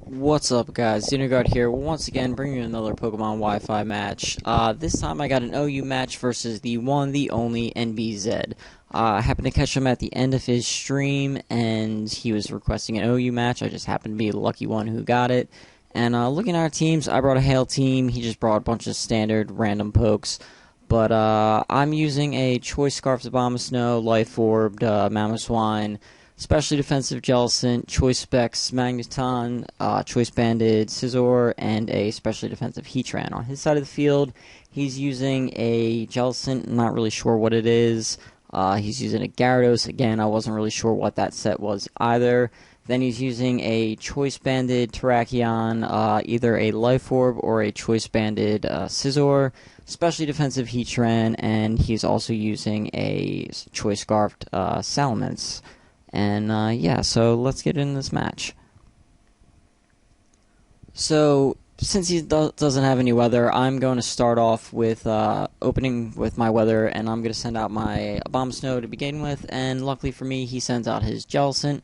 What's up, guys? Xenogard here, once again bringing you another Pokemon Wi-Fi match. This time I got an OU match versus the one, the only NBZ. I happened to catch him at the end of his stream, and he was requesting an OU match. I just happened to be the lucky one who got it. And looking at our teams, I brought a Hail team. He just brought a bunch of standard random pokes. But I'm using a Choice Scarf's Abomasnow, Life Orbed, Mamoswine, Specially Defensive Jellicent, Choice Specs, Magneton, Choice Banded, Scizor, and a Specially Defensive Heatran. On his side of the field, he's using a Jellicent, not really sure what it is. He's using a Gyarados, again, I wasn't really sure what that set was either. Then he's using a Choice Banded Terrakion, either a Life Orb or a Choice Banded Scizor, Specially Defensive Heatran, and he's also using a Choice Scarfed Salamence. And yeah, so let's get into this match. So, since he doesn't have any weather, I'm going to start off with opening with my weather, and I'm going to send out my Abomasnow to begin with, and luckily for me, he sends out his Jellicent,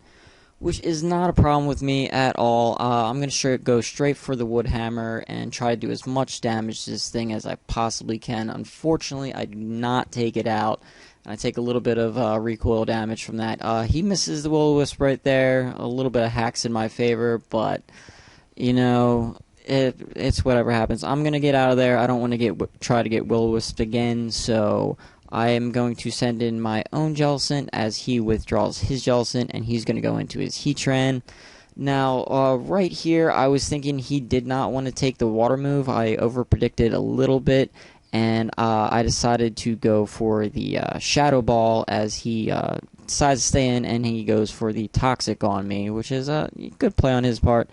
which is not a problem with me at all. I'm going to go straight for the Wood Hammer and try to do as much damage to this thing as I possibly can. Unfortunately, I do not take it out. I take a little bit of recoil damage from that. He misses the Will-O-Wisp right there. A little bit of hacks in my favor, but, you know, it's whatever happens. I'm going to get out of there. I don't want to try to get Will-O-Wisp again, so I am going to send in my own Jellicent as he withdraws his Jellicent, and he's going to go into his Heatran. Now, right here, I was thinking he did not want to take the Water move. I overpredicted a little bit, and I decided to go for the Shadow Ball as he decides to stay in, and he goes for the Toxic on me, which is a good play on his part.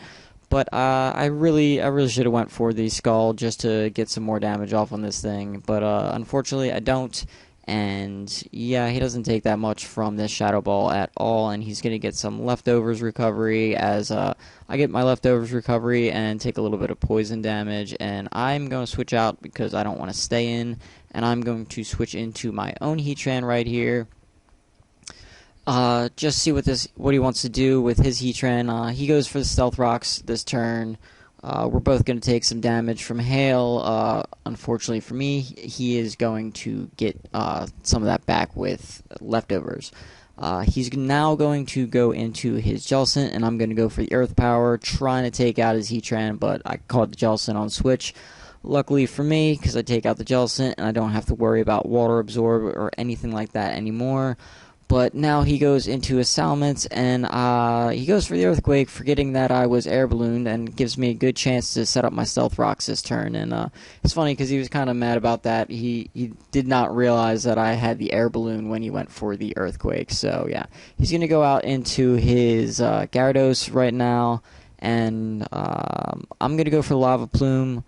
But I really should have went for the Skull just to get some more damage off on this thing. But unfortunately, I don't. And yeah, he doesn't take that much from this Shadow Ball at all, and he's going to get some Leftovers recovery as I get my Leftovers recovery and take a little bit of poison damage, and I'm going to switch out because I don't want to stay in, and I'm going to switch into my own Heatran right here. Just see what he wants to do with his Heatran. He goes for the Stealth Rocks this turn. We're both going to take some damage from Hail. Unfortunately for me, he is going to get some of that back with Leftovers. He's now going to go into his Jellicent, and I'm going to go for the Earth Power, trying to take out his Heatran, but I caught the Jellicent on switch. Luckily for me, because I take out the Jellicent, and I don't have to worry about Water Absorb or anything like that anymore. But now he goes into a Salamence, and he goes for the Earthquake, forgetting that I was air ballooned, and gives me a good chance to set up my Stealth Rocks this turn. And it's funny because he was kind of mad about that. He did not realize that I had the air balloon when he went for the Earthquake. So yeah, he's going to go out into his Gyarados right now, and I'm going to go for Lava Plume.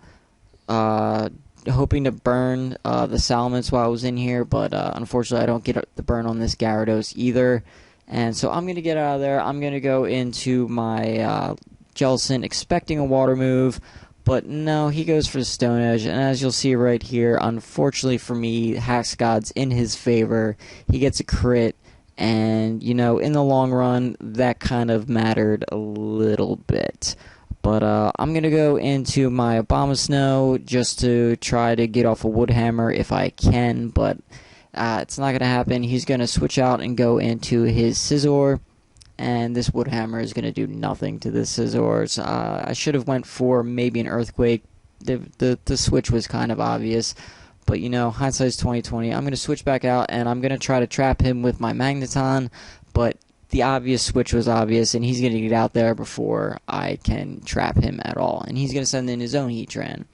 Hoping to burn the Salamence while I was in here, but unfortunately I don't get the burn on this Gyarados either. And so I'm going to get out of there. I'm going to go into my Jellicent expecting a Water move, but no, he goes for the Stone Edge. And as you'll see right here, unfortunately for me, Hax God's in his favor. He gets a crit, and, you know, in the long run, that kind of mattered a little bit. But I'm going to go into my Abomasnow just to try to get off a Wood Hammer if I can, but it's not going to happen. He's going to switch out and go into his Scizor, and this Wood Hammer is going to do nothing to this Scizor. I should have went for maybe an Earthquake. The switch was kind of obvious, but you know, hindsight's 20/20. I'm going to switch back out, and I'm going to try to trap him with my Magneton, but the obvious switch was obvious, and he's going to get out there before I can trap him at all. And he's going to send in his own Heatran.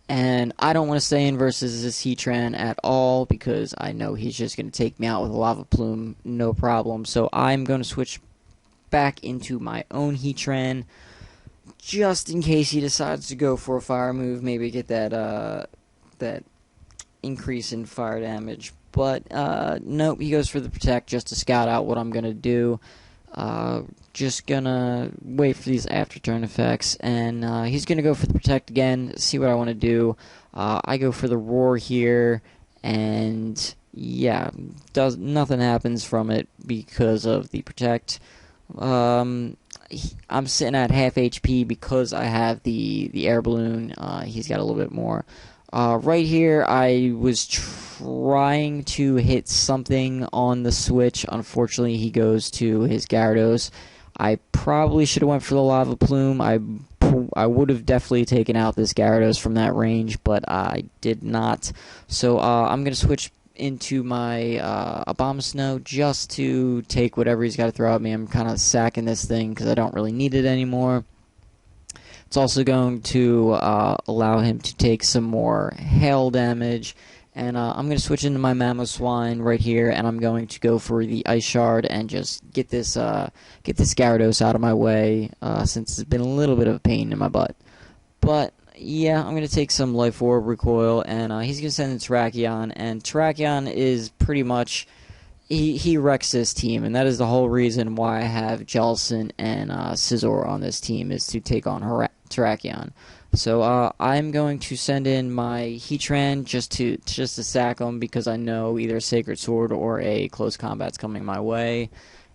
And I don't want to stay in versus this Heatran at all, because I know he's just going to take me out with a Lava Plume, no problem. So I'm going to switch back into my own Heatran, just in case he decides to go for a fire move, maybe get that increase in fire damage. But, nope, he goes for the Protect just to scout out what I'm going to do. Just going to wait for these after-turn effects. And he's going to go for the Protect again, see what I want to do. I go for the Roar here. And, yeah, nothing happens from it because of the Protect. I'm sitting at half HP because I have the air balloon. He's got a little bit more. Right here, I was trying to hit something on the switch. Unfortunately, he goes to his Gyarados. I probably should have went for the Lava Plume. I would have definitely taken out this Gyarados from that range, but I did not. So I'm going to switch into my Abomasnow just to take whatever he's got to throw at me. I'm kind of sacking this thing because I don't really need it anymore. It's also going to allow him to take some more hail damage. And I'm going to switch into my Mamoswine right here, and I'm going to go for the Ice Shard and just get this Gyarados out of my way, since it's been a little bit of a pain in my butt. But yeah, I'm going to take some Life Orb Recoil, and he's going to send in Terrakion, and Terrakion is pretty much, he wrecks this team, and that is the whole reason why I have Jellicent and Scizor on this team, is to take on Terrakion. So I'm going to send in my Heatran just to sack him, because I know either a Sacred Sword or a Close Combat's coming my way.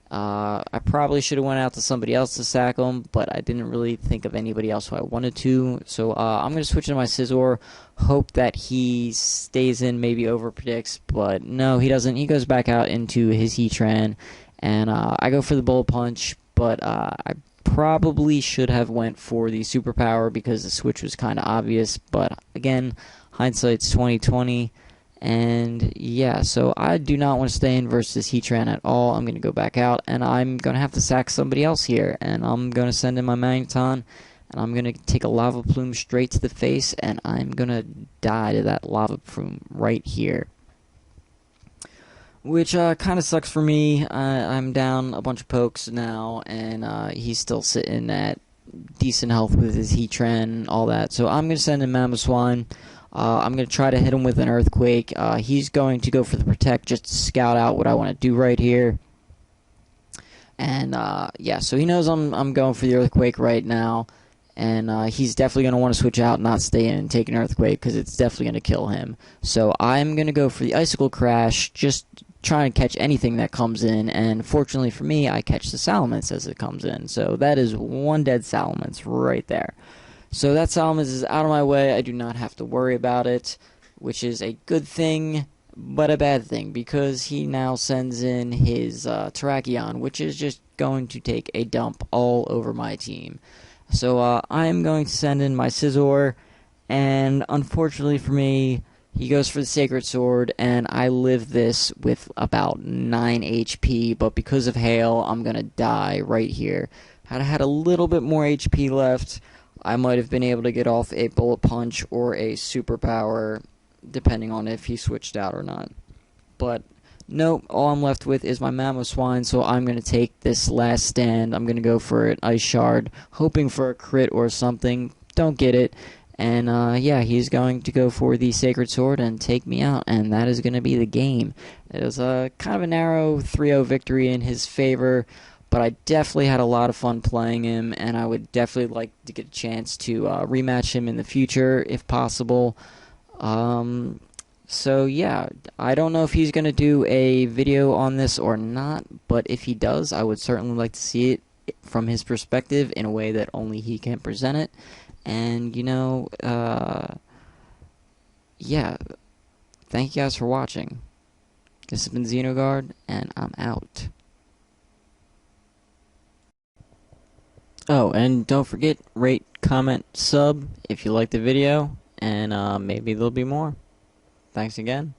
I probably should have went out to somebody else to sack him, but I didn't really think of anybody else who I wanted to. So I'm going to switch into my Scizor, hope that he stays in, maybe overpredicts, but no, he doesn't. He goes back out into his Heatran, and I go for the Bullet Punch, but I probably should have went for the Superpower because the switch was kind of obvious, but again, hindsight's 20/20. And yeah, so I do not want to stay in versus Heatran at all. I'm going to go back out, and I'm going to have to sack somebody else here. And I'm going to send in my Magneton, and I'm going to take a Lava Plume straight to the face, and I'm going to die to that Lava Plume right here. Which kind of sucks for me. I'm down a bunch of pokes now, and he's still sitting at decent health with his Heatran and all that. So I'm going to send in Mamoswine. I'm going to try to hit him with an Earthquake. He's going to go for the Protect just to scout out what I want to do right here. And yeah, so he knows I'm going for the Earthquake right now. And he's definitely going to want to switch out and not stay in and take an Earthquake, because it's definitely going to kill him. So I'm going to go for the Icicle Crash, just trying to catch anything that comes in. And fortunately for me, I catch the Salamence as it comes in. So that is one dead Salamence right there. So that Salamence is out of my way. I do not have to worry about it, which is a good thing, but a bad thing, because he now sends in his Terrakion, which is just going to take a dump all over my team. So I'm going to send in my Scizor, and unfortunately for me, he goes for the Sacred Sword, and I live this with about 9 HP, but because of Hail, I'm going to die right here. Had I had a little bit more HP left, I might have been able to get off a Bullet Punch or a Superpower, depending on if he switched out or not. But nope, all I'm left with is my Mamoswine, so I'm going to take this last stand. I'm going to go for an Ice Shard, hoping for a crit or something. Don't get it. And yeah, he's going to go for the Sacred Sword and take me out, and that is going to be the game. It was a kind of a narrow 3-0 victory in his favor, but I definitely had a lot of fun playing him, and I would definitely like to get a chance to rematch him in the future if possible. So yeah, I don't know if he's going to do a video on this or not, but if he does, I would certainly like to see it from his perspective in a way that only he can present it. And, you know, yeah, thank you guys for watching. This has been Xenogard, and I'm out. Oh, and don't forget, rate, comment, sub if you liked the video, and maybe there'll be more. Thanks again.